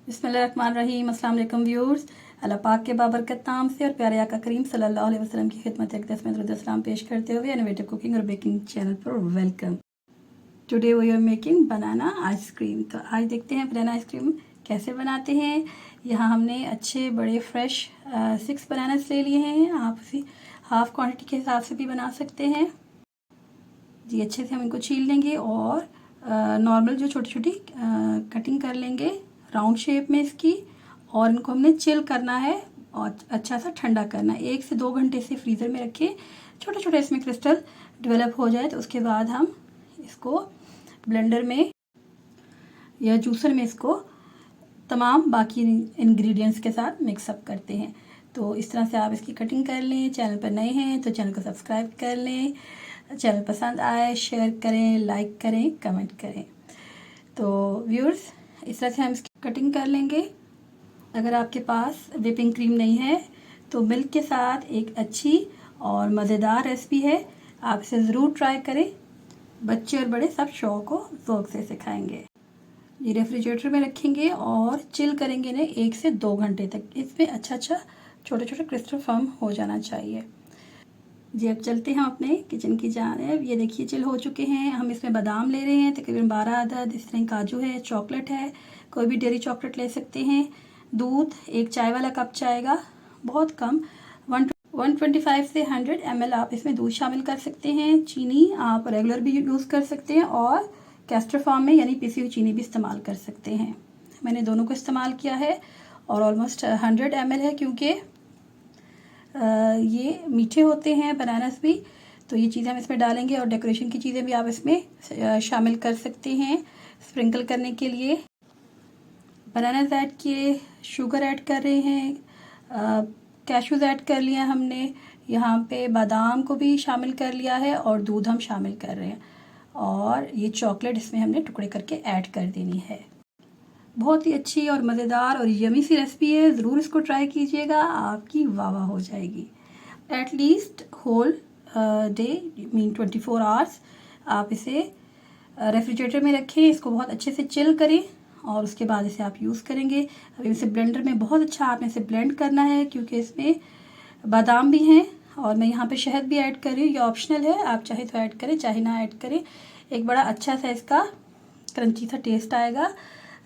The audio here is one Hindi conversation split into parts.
बिस्मिल्लाहिर्रहमानिर्रहीम। अस्सलाम वालेकुम व्यूअर्स। अल्लाह पाक के बाबरकत नाम से और प्यारे आका करीम सल्लल्लाहु अलैहि वसल्लम की खिदमत अक़दस में दुरूद सलाम पेश करते हुए इनोवेटिव कुकिंग और बेकिंग चैनल पर welcome. Today we are making banana ice cream. तो आज देखते हैं बनाना आइसक्रीम कैसे बनाते हैं। यहाँ हमने अच्छे बड़े फ्रेश 6 बनानास ले लिए हैं। आप उसी हाफ क्वांटिटी के हिसाब से भी बना सकते हैं जी। अच्छे से हम इनको छील लेंगे और नॉर्मल जो छोटी छोटी कटिंग कर लेंगे राउंड शेप में इसकी, और इनको हमने चिल करना है और अच्छा सा ठंडा करना है। 1 से 2 घंटे से फ्रीज़र में रखें, छोटे छोटे इसमें क्रिस्टल डेवलप हो जाए तो उसके बाद हम इसको ब्लेंडर में या जूसर में इसको तमाम बाकी इंग्रेडिएंट्स के साथ मिक्सअप करते हैं। तो इस तरह से आप इसकी कटिंग कर लें। चैनल पर नए हैं तो चैनल को सब्सक्राइब कर लें। चैनल पसंद आए शेयर करें, लाइक करें, कमेंट करें। तो व्यूअर्स, इस तरह से हम इसकी कटिंग कर लेंगे। अगर आपके पास व्हिपिंग क्रीम नहीं है तो मिल्क के साथ एक अच्छी और मज़ेदार रेसिपी है, आप इसे ज़रूर ट्राई करें। बच्चे और बड़े सब शौक को ज़ौक़ से सिखाएंगे। ये रेफ्रिजरेटर में रखेंगे और चिल करेंगे इन्हें 1 से 2 घंटे तक। इसमें अच्छा छोटे छोटे क्रिस्टल फॉर्म हो जाना चाहिए जी। अब चलते हैं अपने किचन की जानिब। ये देखिए चिल हो चुके हैं। हम इसमें बादाम ले रहे हैं तकरीबन 12 अदद। इस तरह काजू है, चॉकलेट है, कोई भी डेयरी चॉकलेट ले सकते हैं। दूध 1 चाय वाला कप चाहेगा, बहुत कम 125 से 100 ml आप इसमें दूध शामिल कर सकते हैं। चीनी आप रेगुलर भी यूज़ कर सकते हैं और कैस्टर फॉर्म में यानी पिसी हुई चीनी भी इस्तेमाल कर सकते हैं। मैंने दोनों को इस्तेमाल किया है और ऑलमोस्ट 100 ml है, क्योंकि ये मीठे होते हैं बनानास भी। तो ये चीज़ें हम इसमें डालेंगे और डेकोरेशन की चीज़ें भी आप इसमें शामिल कर सकते हैं स्प्रिंकल करने के लिए। बनानास ऐड किए, शुगर ऐड कर रहे हैं, कैशूज़ ऐड कर लिया हमने, यहाँ पे बादाम को भी शामिल कर लिया है और दूध हम शामिल कर रहे हैं, और ये चॉकलेट इसमें हमने टुकड़े करके ऐड कर देनी है। बहुत ही अच्छी और मज़ेदार और यमी सी रेसिपी है, ज़रूर इसको ट्राई कीजिएगा, आपकी वाह वाह हो जाएगी। At least whole day mean 24 hours आप इसे रेफ्रिजरेटर में रखें, इसको बहुत अच्छे से चिल करें और उसके बाद इसे आप यूज़ करेंगे। अभी इसे ब्लेंडर में बहुत अच्छा आपने इसे ब्लेंड करना है, क्योंकि इसमें बादाम भी हैं और मैं यहाँ पे शहद भी ऐड कर रही हूँ। ये ऑप्शनल है, आप चाहे तो ऐड करें चाहे ना ऐड करें। एक बड़ा अच्छा सा इसका क्रंची सा टेस्ट आएगा,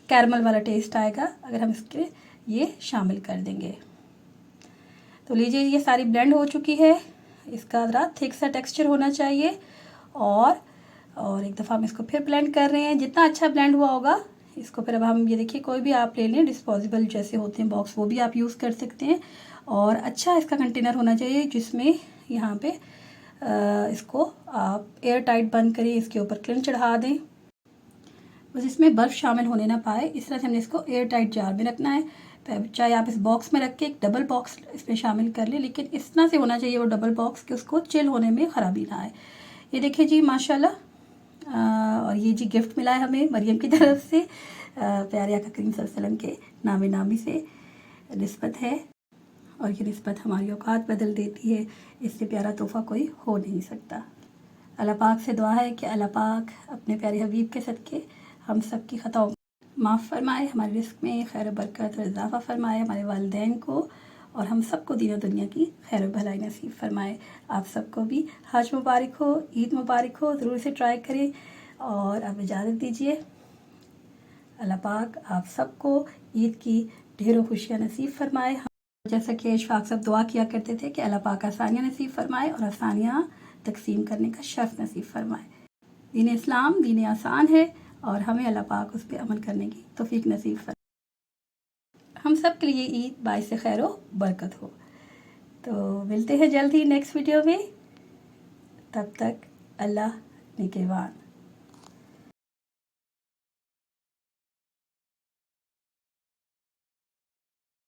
कैरमल वाला टेस्ट आएगा अगर हम इसके ये शामिल कर देंगे। तो लीजिए ये सारी ब्लेंड हो चुकी है। इसका ज़रा थिक सा टेक्सचर होना चाहिए और एक दफ़ा हम इसको फिर ब्लेंड कर रहे हैं। जितना अच्छा ब्लेंड हुआ होगा इसको फिर अब हम ये देखिए कोई भी आप ले लें डिस्पोजेबल जैसे होते हैं बॉक्स, वो भी आप यूज़ कर सकते हैं। और अच्छा इसका कंटेनर होना चाहिए जिसमें यहाँ पे इसको आप एयर टाइट बंद करें, इसके ऊपर क्लिन चढ़ा दें, बस इसमें बर्फ़ शामिल होने ना पाए। इस तरह से हमने इसको एयर टाइट जार में रखना है। चाहे आप इस बॉक्स में रख के एक डबल बॉक्स इसमें शामिल कर लें, लेकिन इस तरह से होना चाहिए वो डबल बॉक्स कि उसको चिल होने में ख़राबी ना आए। ये देखिए जी माशाल्लाह। और ये जी गिफ्ट मिला है हमें मरियम की तरफ से, प्यारे आका करीम सल्लल्लाहु अलैहि वसल्लम के नामे नामी से निस्बत है, और ये निस्बत हमारी औकात बदल देती है। इससे प्यारा तोहफ़ा कोई हो नहीं सकता। अल्लाह पाक से दुआ है कि अल्लाह पाक अपने प्यारे हबीब के सदक़े हम सब की ख़ताओं माफ़ फरमाए, हमारे रिस्क में खैर बरकत और इजाफ़ा फरमाए, हमारे वालिदैन को और हम सबको दीन और दुनिया की खैर भलाई नसीब फरमाए। आप सबको भी हज मुबारक हो, ईद मुबारक हो। ज़रूर इसे ट्राई करें और अब इजाज़त दीजिए। अल्लाह पाक आप सबको ईद की ढेरों खुशियाँ नसीब फरमाए। जैसा कि इशफाक सब दुआ किया करते थे कि अल्लाह पाक आसानियाँ नसीब फरमाए और आसानियाँ तकसीम करने का शर्फ नसीब फरमाए। दीन इस्लाम दीन आसान है और हमें अल्लाह पाक उस पर अमल करने की तौफीक नसीब फरमाए। हम सब के लिए ईद बाइस खैर बरकत हो। तो मिलते हैं जल्द ही नेक्स्ट वीडियो में, तब तक अल्लाह निगहबान।